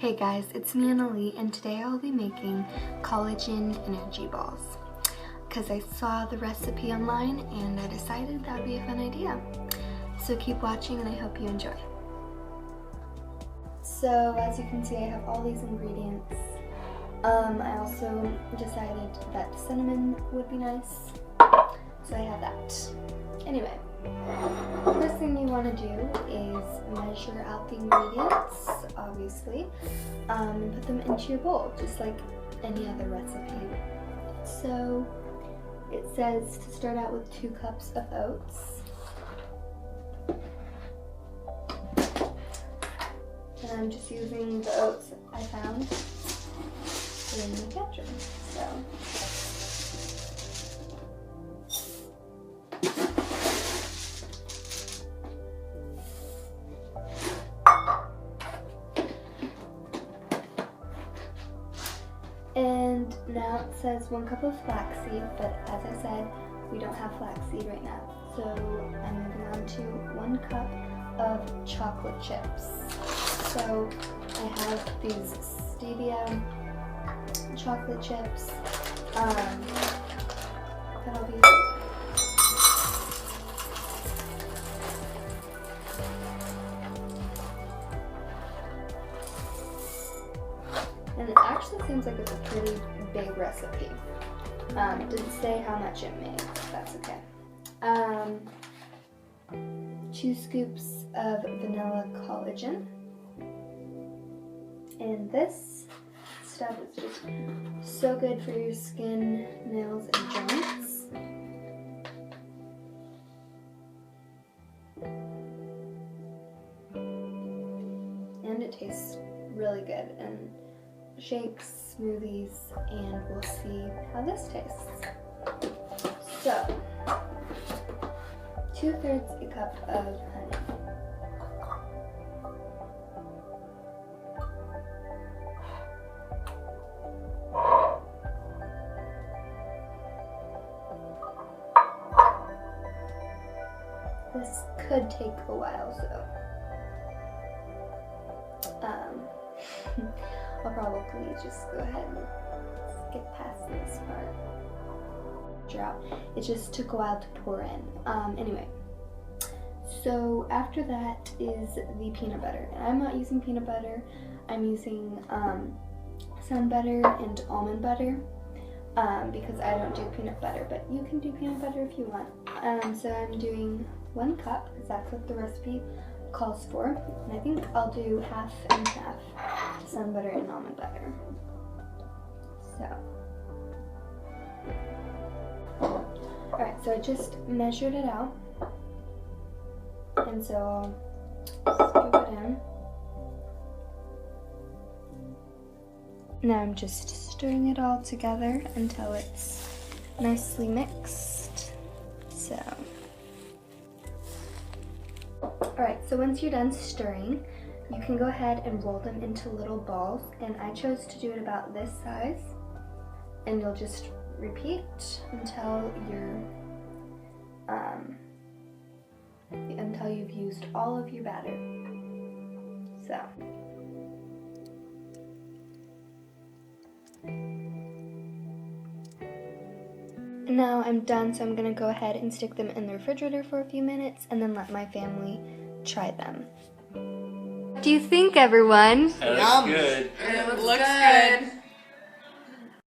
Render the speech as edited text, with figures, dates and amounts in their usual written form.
Hey guys, it's me Annalie, and today I'll be making collagen energy balls because I saw the recipe online and I decided that would be a fun idea. So keep watching and I hope you enjoy. So as you can see, I have all these ingredients. I also decided that cinnamon would be nice, so I have that. Anyway, first thing you want to do is measure out the ingredients, obviously, and put them into your bowl, just like any other recipe. So it says to start out with 2 cups of oats. And I'm just using the oats I found in the pantry. And now it says 1 cup of flaxseed, but as I said, we don't have flaxseed right now. So I'm moving on to 1 cup of chocolate chips. So I have these stevia chocolate chips that I'll be and it actually seems like it's a pretty big recipe. Didn't say how much it made, that's okay. 2 scoops of vanilla collagen. And this stuff is just so good for your skin, nails, and joints. And it tastes really good in shakes, smoothies, and we'll see how this tastes. So, 2/3 a cup of honey. This could take a while, so I'll probably just go ahead and skip past this part. It just took a while to pour in. Anyway, so after that is the peanut butter. And I'm not using peanut butter. I'm using sun butter and almond butter because I don't do peanut butter, but you can do peanut butter if you want. So I'm doing 1 cup because that's what the recipe calls for. And I think I'll do half and half sun butter and almond butter. So. Alright, so I just measured it out. And so I'll scoop it in. Now I'm just stirring it all together until it's nicely mixed. So. Alright, so once you're done stirring, you can go ahead and roll them into little balls, and I chose to do it about this size, and you'll just repeat until until you've used all of your batter. So. And now I'm done, so I'm going to go ahead and stick them in the refrigerator for a few minutes and then let my family try them. What do you think, everyone? That looks good. It looks good.